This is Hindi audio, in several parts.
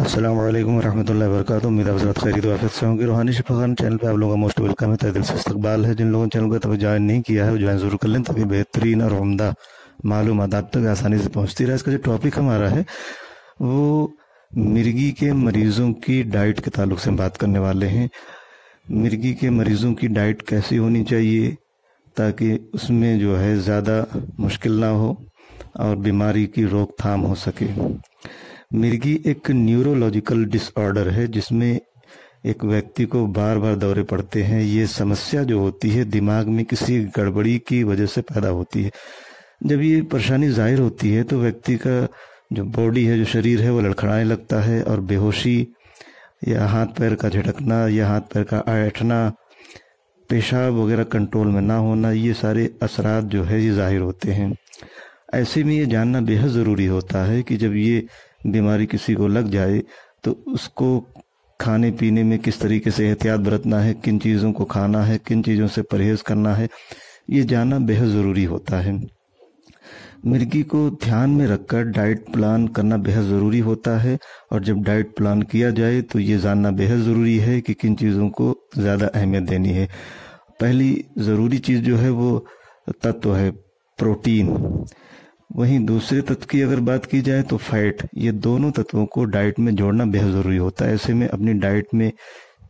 अस्सलामु अलैकुम रहमतुल्लाहि व बरकातुहू। उम्मीद है हज़रत खैरियत और आफियत से होंगे। रूहानी शिफाखाना चैनल पे आप लोगों का मोस्ट वेलकम है। तहे दिल से इस्तकबाल है। जिन लोगों ने चैनल को तभी ज्वाइन नहीं किया है वो ज्वाइन ज़रूर कर लें ताकि बेहतरीन और उम्दा मालूमात आप तक आसानी से पहुँचती रहे। इसका जो टॉपिक हमारा है वो मिर्गी के मरीज़ों की डाइट के ताल्लुक से हम बात करने वाले हैं। मिर्गी के मरीज़ों की डाइट कैसी होनी चाहिए ताकि उसमें जो है ज़्यादा मुश्किल ना हो और बीमारी की रोकथाम हो सके। मिर्गी एक न्यूरोलॉजिकल डिसऑर्डर है जिसमें एक व्यक्ति को बार बार दौरे पड़ते हैं। ये समस्या जो होती है दिमाग में किसी गड़बड़ी की वजह से पैदा होती है। जब ये परेशानी जाहिर होती है तो व्यक्ति का जो बॉडी है, जो शरीर है, वो लड़खड़ाने लगता है और बेहोशी या हाथ पैर का झटकना या हाथ पैर का ऐंठना, पेशाब वगैरह कंट्रोल में ना होना, ये सारे असरात जो है ये जाहिर होते हैं। ऐसे में ये जानना बेहद ज़रूरी होता है कि जब ये बीमारी किसी को लग जाए तो उसको खाने पीने में किस तरीके से एहतियात बरतना है, किन चीज़ों को खाना है, किन चीज़ों से परहेज़ करना है, ये जानना बेहद ज़रूरी होता है। मिर्गी को ध्यान में रखकर डाइट प्लान करना बेहद ज़रूरी होता है और जब डाइट प्लान किया जाए तो ये जानना बेहद ज़रूरी है कि किन चीज़ों को ज़्यादा अहमियत देनी है। पहली ज़रूरी चीज़ जो है वो तत्व है प्रोटीन। वहीं दूसरे तत्व की अगर बात की जाए तो फैट। ये दोनों तत्वों को डाइट में जोड़ना बेहद ज़रूरी होता है। ऐसे में अपनी डाइट में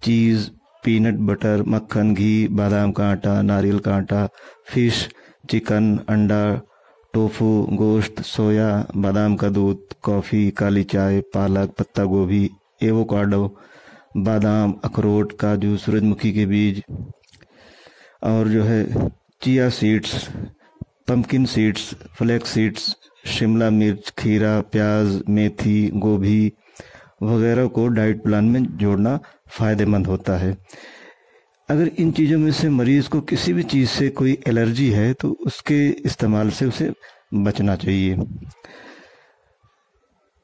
चीज़, पीनट बटर, मक्खन, घी, बादाम का आटा, नारियल का आटा, फिश, चिकन, अंडा, टोफू, गोश्त, सोया, बादाम का दूध, कॉफ़ी, काली चाय, पालक, पत्ता गोभी, एवोकाडो, बादाम, अखरोट, काजू, सूरजमुखी के बीज और जो है chia seeds, pumpkin seeds, flax seeds, Shimla मिर्च, खीरा, प्याज, मेथी, गोभी वगैरह को डाइट प्लान में जोड़ना फ़ायदेमंद होता है। अगर इन चीज़ों में से मरीज़ को किसी भी चीज़ से कोई एलर्जी है तो उसके इस्तेमाल से उसे बचना चाहिए।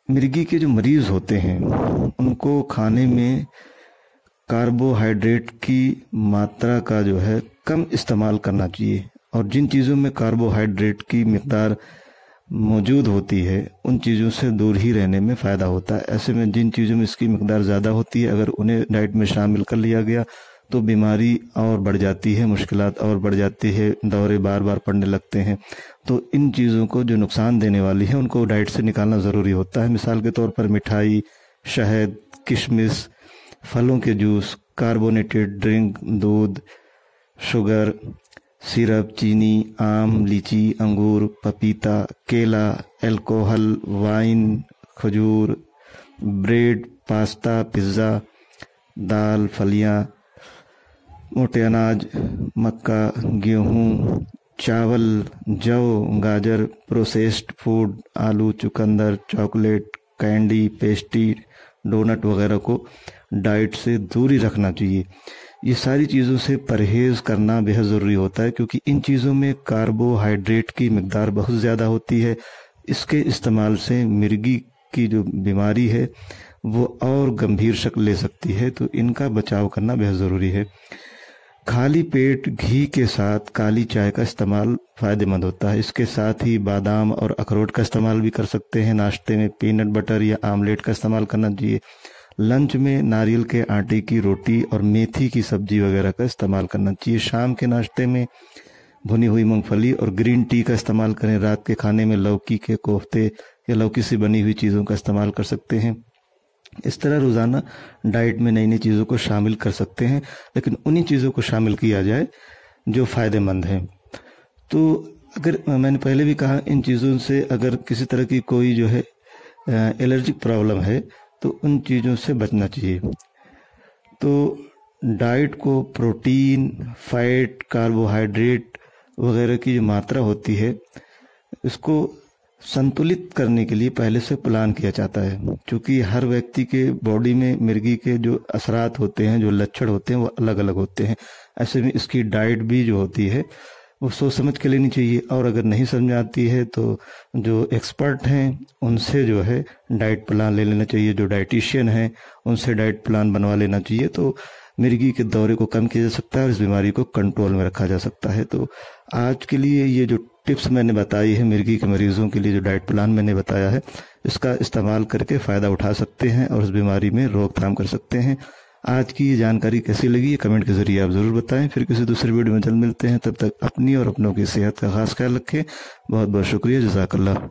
मिर्गी के जो मरीज़ होते हैं उनको खाने में कार्बोहाइड्रेट की मात्रा का जो है कम इस्तेमाल करना चाहिए और जिन चीज़ों में कार्बोहाइड्रेट की मिक़दार मौजूद होती है उन चीज़ों से दूर ही रहने में फ़ायदा होता है। ऐसे में जिन चीज़ों में इसकी मिक़दार ज़्यादा होती है अगर उन्हें डाइट में शामिल कर लिया गया तो बीमारी और बढ़ जाती है, मुश्किलात और बढ़ जाती है, दौरे बार बार पड़ने लगते हैं। तो इन चीज़ों को जो नुकसान देने वाली है उनको डाइट से निकालना ज़रूरी होता है। मिसाल के तौर पर मिठाई, शहद, किशमिश, फलों के जूस, कार्बोनेटेड ड्रिंक, दूध, शुगर, सिरप, चीनी, आम, लीची, अंगूर, पपीता, केला, अल्कोहल, वाइन, खजूर, ब्रेड, पास्ता, पिज़्ज़ा, दाल, फलियां, मोटे अनाज, मक्का, गेहूं, चावल, जौ, गाजर, प्रोसेस्ड फूड, आलू, चुकंदर, चॉकलेट, कैंडी, पेस्ट्री, डोनट वगैरह को डाइट से दूरी रखना चाहिए। ये सारी चीज़ों से परहेज़ करना बेहद ज़रूरी होता है क्योंकि इन चीज़ों में कार्बोहाइड्रेट की मिक़दार बहुत ज़्यादा होती है। इसके इस्तेमाल से मिर्गी की जो बीमारी है वो और गंभीर शक्ल ले सकती है, तो इनका बचाव करना बेहद ज़रूरी है। खाली पेट घी के साथ काली चाय का इस्तेमाल फ़ायदेमंद होता है। इसके साथ ही बादाम और अखरोट का इस्तेमाल भी कर सकते हैं। नाश्ते में पीनट बटर या आमलेट का इस्तेमाल करना चाहिए। लंच में नारियल के आटे की रोटी और मेथी की सब्जी वगैरह का इस्तेमाल करना चाहिए। शाम के नाश्ते में भुनी हुई मूंगफली और ग्रीन टी का इस्तेमाल करें। रात के खाने में लौकी के कोफ्ते या लौकी से बनी हुई चीज़ों का इस्तेमाल कर सकते हैं। इस तरह रोज़ाना डाइट में नई नई चीज़ों को शामिल कर सकते हैं, लेकिन उन्हीं चीज़ों को शामिल किया जाए जो फ़ायदेमंद है। तो अगर मैंने पहले भी कहा इन चीज़ों से अगर किसी तरह की कोई जो है एलर्जिक प्रॉब्लम है तो उन चीज़ों से बचना चाहिए। तो डाइट को प्रोटीन, फैट, कार्बोहाइड्रेट वगैरह की जो मात्रा होती है इसको संतुलित करने के लिए पहले से प्लान किया जाता है। क्योंकि हर व्यक्ति के बॉडी में मिर्गी के जो असरात होते हैं, जो लक्षण होते हैं वो अलग अलग होते हैं। ऐसे में इसकी डाइट भी जो होती है वो सोच समझ के लेनी चाहिए और अगर नहीं समझ आती है तो जो एक्सपर्ट हैं उनसे जो है डाइट प्लान ले लेना चाहिए। जो डाइटिशियन हैं उनसे डाइट प्लान बनवा लेना चाहिए। तो मिर्गी के दौरे को कम किया जा सकता है और इस बीमारी को कंट्रोल में रखा जा सकता है। तो आज के लिए ये जो टिप्स मैंने बताई है मिर्गी के मरीजों के लिए, जो डाइट प्लान मैंने बताया है, इसका इस्तेमाल करके फ़ायदा उठा सकते हैं और उस बीमारी में रोकथाम कर सकते हैं। आज की ये जानकारी कैसी लगी, ये कमेंट के जरिए आप ज़रूर बताएं। फिर किसी दूसरे वीडियो में जल्द मिलते हैं, तब तक अपनी और अपनों की सेहत का खास ख्याल रखें। बहुत बहुत शुक्रिया, जज़ाकल्लाह।